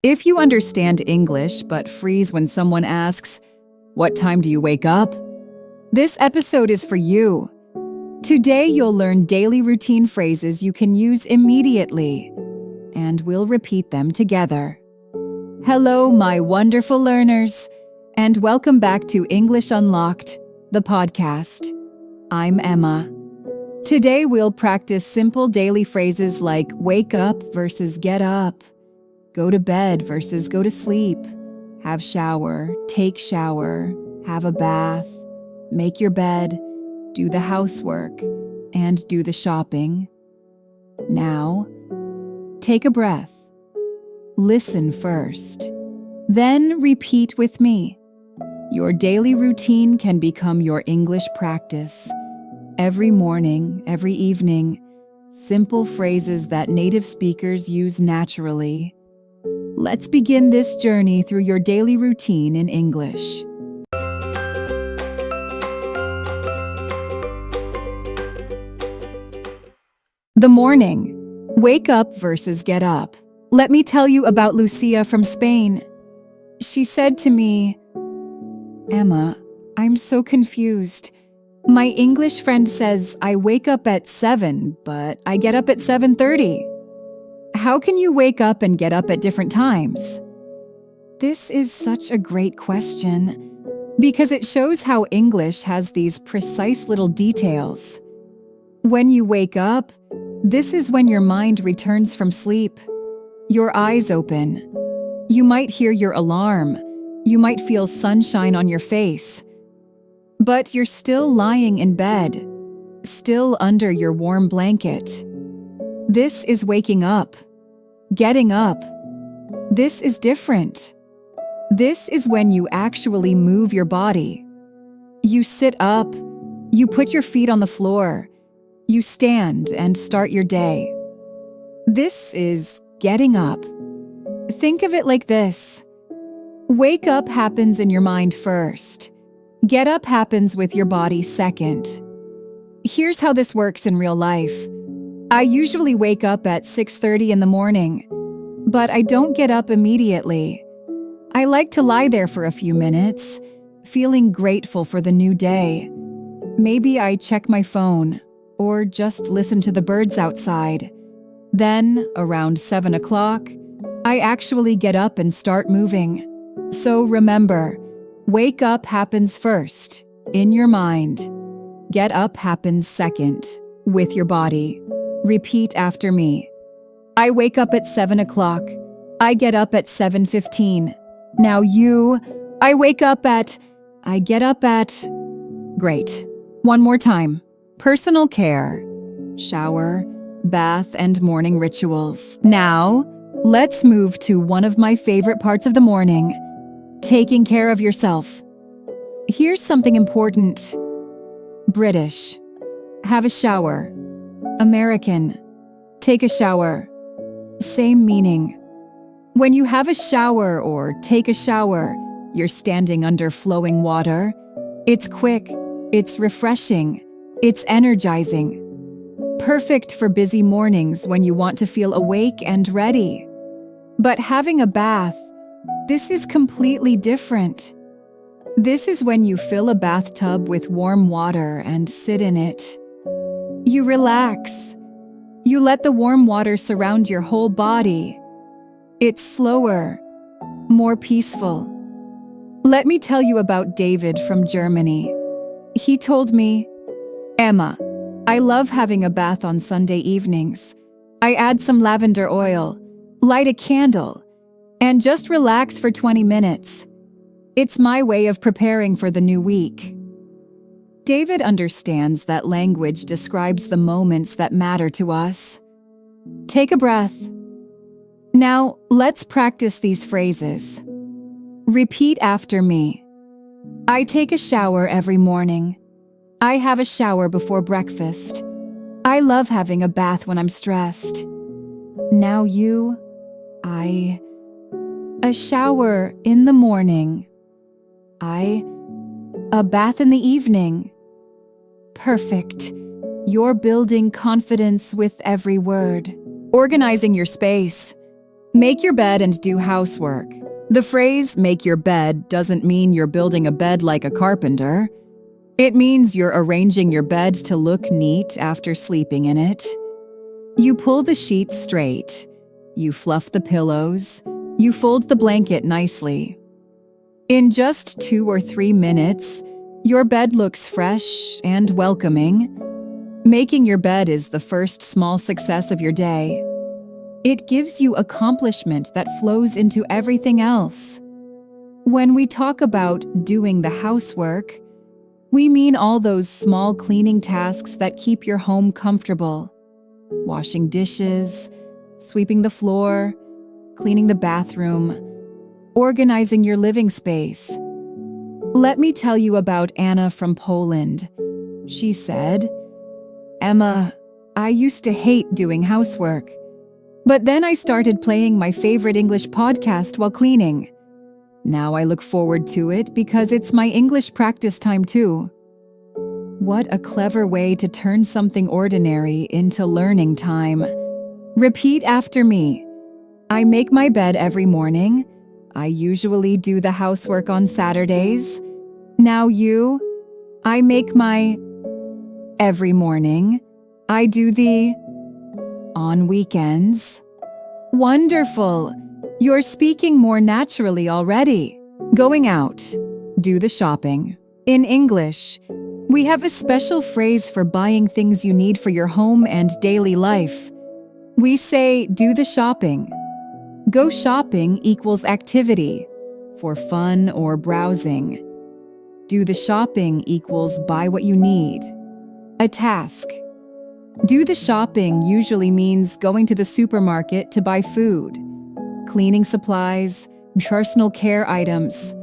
If you understand English but freeze when someone asks, "What time do you wake up?" this episode is for you. Today you'll learn daily routine phrases you can use immediately, and we'll repeat them together. Hello, my wonderful learners, and welcome back to English Unlocked, the podcast. I'm Emma. Today we'll practice simple daily phrases like wake up versus get up, go to bed versus go to sleep, have shower, take shower, have a bath, make your bed, do the housework, and do the shopping. Now, take a breath. Listen first. Then repeat with me. Your daily routine can become your English practice. Every morning, every evening, simple phrases that native speakers use naturally. Let's begin this journey through your daily routine in English. The morning. Wake up versus get up. Let me tell you about Lucia from Spain. She said to me, "Emma, I'm so confused. My English friend says I wake up at 7, but I get up at 7:30. How can you wake up and get up at different times?" This is such a great question because it shows how English has these precise little details. When you wake up, this is when your mind returns from sleep. Your eyes open. You might hear your alarm. You might feel sunshine on your face. But you're still lying in bed, still under your warm blanket. This is waking up. Getting up. This is different. This is when you actually move your body. You sit up. You put your feet on the floor. You stand and start your day. This is getting up. Think of it like this. Wake up happens in your mind first. Get up happens with your body second. Here's how this works in real life. I usually wake up at 6:30 in the morning, but I don't get up immediately. I like to lie there for a few minutes, feeling grateful for the new day. Maybe I check my phone, or just listen to the birds outside. Then, around 7 o'clock, I actually get up and start moving. So remember, wake up happens first, in your mind. Get up happens second, with your body. Repeat after me. I wake up at 7 o'clock. I get up at 7:15. Now you, I get up at... Great. One more time. Personal care, shower, bath, and morning rituals. Now, let's move to one of my favorite parts of the morning, taking care of yourself. Here's something important. British, have a shower. American, take a shower. Same meaning. When you have a shower or take a shower, you're standing under flowing water. It's quick, it's refreshing, it's energizing. Perfect for busy mornings when you want to feel awake and ready. But having a bath, this is completely different. This is when you fill a bathtub with warm water and sit in it. You relax. You let the warm water surround your whole body. It's slower, more peaceful. Let me tell you about David from Germany. He told me, "Emma, I love having a bath on Sunday evenings. I add some lavender oil, light a candle, and just relax for 20 minutes. It's my way of preparing for the new week." David understands that language describes the moments that matter to us. Take a breath. Now, let's practice these phrases. Repeat after me. I take a shower every morning. I have a shower before breakfast. I love having a bath when I'm stressed. Now you, a shower in the morning. A bath in the evening. Perfect. You're building confidence with every word. Organizing your space. Make your bed and do housework. The phrase make your bed doesn't mean you're building a bed like a carpenter. It means you're arranging your bed to look neat after sleeping in it. You pull the sheets straight. You fluff the pillows. You fold the blanket nicely. In just 2 or 3 minutes, your bed looks fresh and welcoming. Making your bed is the first small success of your day. It gives you accomplishment that flows into everything else. When we talk about doing the housework, we mean all those small cleaning tasks that keep your home comfortable. Washing dishes, sweeping the floor, cleaning the bathroom, organizing your living space. Let me tell you about Anna from Poland. She said, "Emma, I used to hate doing housework. But then I started playing my favorite English podcast while cleaning. Now I look forward to it because it's my English practice time too." What a clever way to turn something ordinary into learning time. Repeat after me. I make my bed every morning. I usually do the housework on Saturdays. Now you. I make my every morning. I do the on weekends. Wonderful. You're speaking more naturally already. Going out. Do the shopping. In English, we have a special phrase for buying things you need for your home and daily life. We say, do the shopping. Go shopping equals activity, for fun or browsing. Do the shopping equals buy what you need, a task. Do the shopping usually means going to the supermarket to buy food, cleaning supplies, personal care items,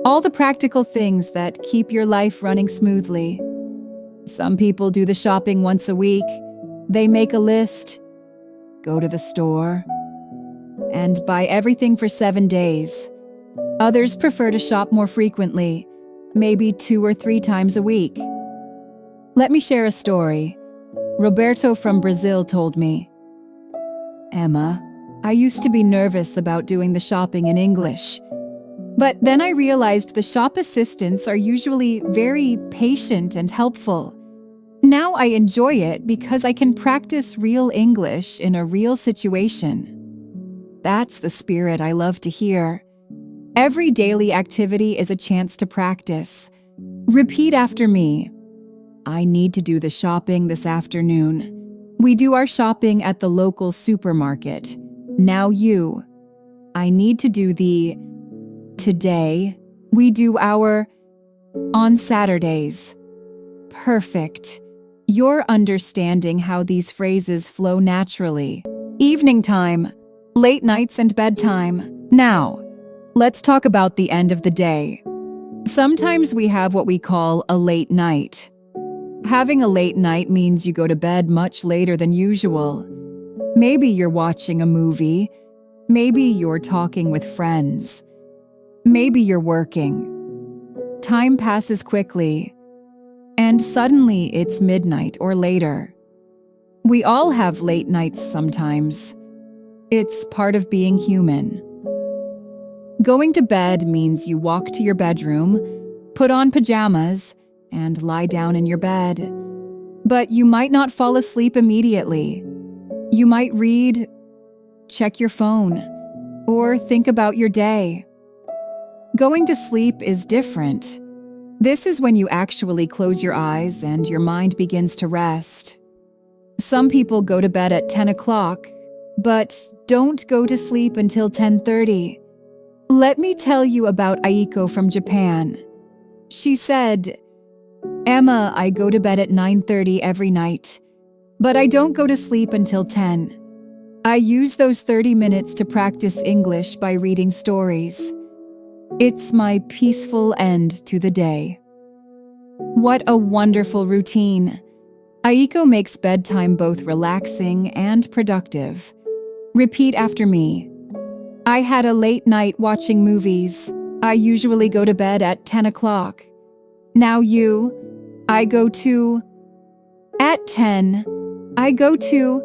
all the practical things that keep your life running smoothly. Some people do the shopping once a week. They make a list, go to the store, and buy everything for 7 days. Others prefer to shop more frequently, maybe 2 or 3 times a week. Let me share a story. Roberto from Brazil told me, "Emma, I used to be nervous about doing the shopping in English. But then I realized the shop assistants are usually very patient and helpful. Now I enjoy it because I can practice real English in a real situation." That's the spirit I love to hear. Every daily activity is a chance to practice. Repeat after me. I need to do the shopping this afternoon. We do our shopping at the local supermarket. Now you. I need to do the today. We do our on Saturdays. Perfect. You're understanding how these phrases flow naturally. Evening time, late nights and bedtime. Now, let's talk about the end of the day. Sometimes we have what we call a late night. Having a late night means you go to bed much later than usual. Maybe you're watching a movie. Maybe you're talking with friends. Maybe you're working. Time passes quickly, and suddenly it's midnight or later. We all have late nights sometimes. It's part of being human. Going to bed means you walk to your bedroom, put on pajamas, and lie down in your bed. But you might not fall asleep immediately. You might read, check your phone, or think about your day. Going to sleep is different. This is when you actually close your eyes and your mind begins to rest. Some people go to bed at 10 o'clock, but don't go to sleep until 10:30. Let me tell you about Aiko from Japan. She said, "Emma, I go to bed at 9:30 every night, but I don't go to sleep until 10. I use those 30 minutes to practice English by reading stories. It's my peaceful end to the day." What a wonderful routine. Aiko makes bedtime both relaxing and productive. Repeat after me. I had a late night watching movies. I usually go to bed at 10 o'clock. Now you. I go to at 10. I go to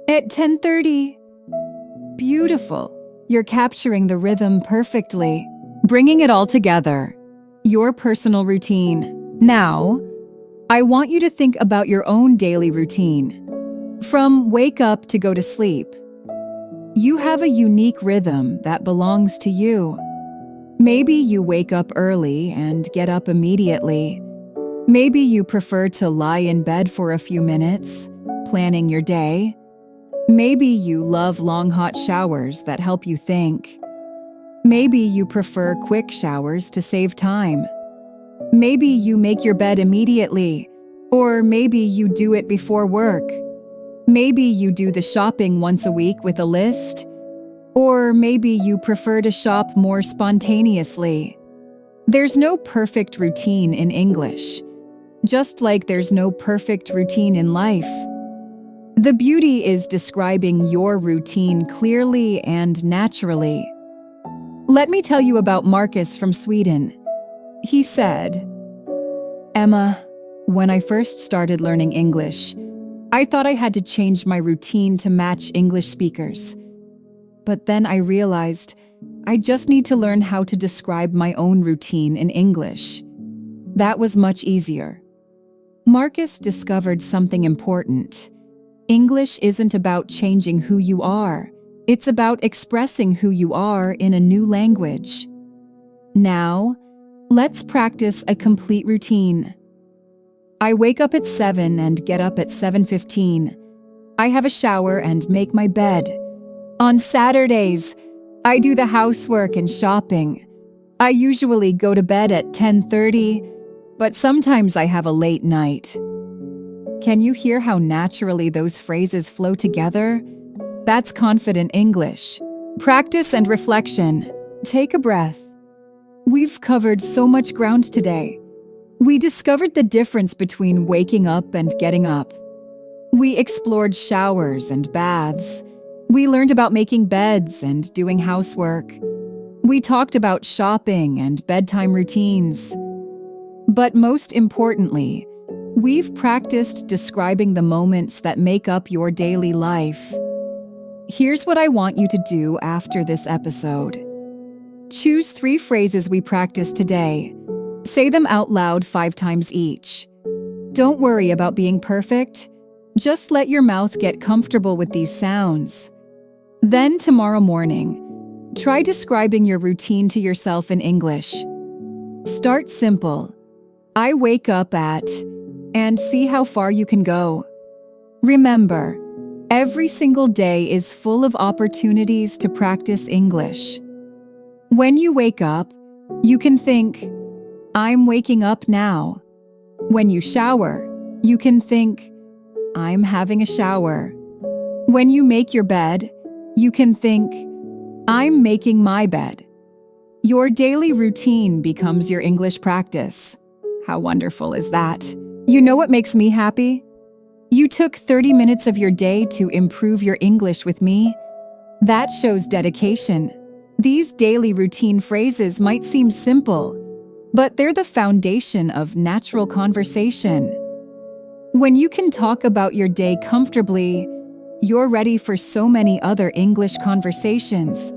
at 10:30. Beautiful. You're capturing the rhythm perfectly, bringing it all together. Your personal routine. Now, I want you to think about your own daily routine. From wake up to go to sleep. You have a unique rhythm that belongs to you. Maybe you wake up early and get up immediately. Maybe you prefer to lie in bed for a few minutes, planning your day. Maybe you love long hot showers that help you think. Maybe you prefer quick showers to save time. Maybe you make your bed immediately, or maybe you do it before work. Maybe you do the shopping once a week with a list, or maybe you prefer to shop more spontaneously. There's no perfect routine in English, just like there's no perfect routine in life. The beauty is describing your routine clearly and naturally. Let me tell you about Marcus from Sweden. He said, "Emma, when I first started learning English, I thought I had to change my routine to match English speakers. But then I realized I just need to learn how to describe my own routine in English. That was much easier." Marcus discovered something important. English isn't about changing who you are. It's about expressing who you are in a new language. Now, let's practice a complete routine. I wake up at 7 and get up at 7:15. I have a shower and make my bed. On Saturdays, I do the housework and shopping. I usually go to bed at 10:30, but sometimes I have a late night. Can you hear how naturally those phrases flow together? That's confident English. Practice and reflection. Take a breath. We've covered so much ground today. We discovered the difference between waking up and getting up. We explored showers and baths. We learned about making beds and doing housework. We talked about shopping and bedtime routines. But most importantly, we've practiced describing the moments that make up your daily life. Here's what I want you to do after this episode. Choose 3 phrases we practiced today. Say them out loud 5 times each. Don't worry about being perfect. Just let your mouth get comfortable with these sounds. Then tomorrow morning, try describing your routine to yourself in English. Start simple. I wake up at, and see how far you can go. Remember, every single day is full of opportunities to practice English. When you wake up, you can think, I'm waking up now. When you shower, you can think, I'm having a shower. When you make your bed, you can think, I'm making my bed. Your daily routine becomes your English practice. How wonderful is that? You know what makes me happy? You took 30 minutes of your day to improve your English with me. That shows dedication. These daily routine phrases might seem simple, but they're the foundation of natural conversation. When you can talk about your day comfortably, you're ready for so many other English conversations.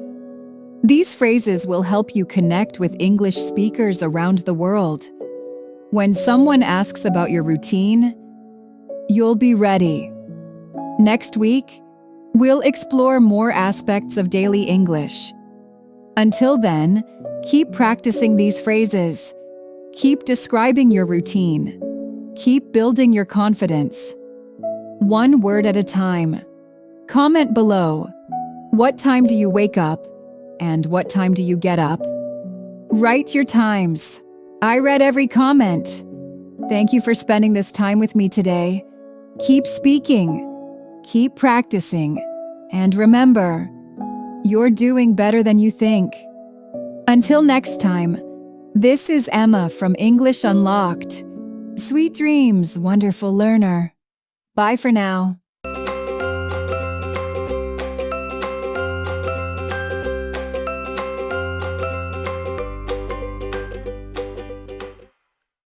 These phrases will help you connect with English speakers around the world. When someone asks about your routine, you'll be ready. Next week, we'll explore more aspects of daily English. Until then, keep practicing these phrases. Keep describing your routine. Keep building your confidence. One word at a time. Comment below. What time do you wake up? And what time do you get up? Write your times. I read every comment. Thank you for spending this time with me today. Keep speaking. Keep practicing. And remember, you're doing better than you think. Until next time, this is Emma from English Unlocked. Sweet dreams, wonderful learner. Bye for now.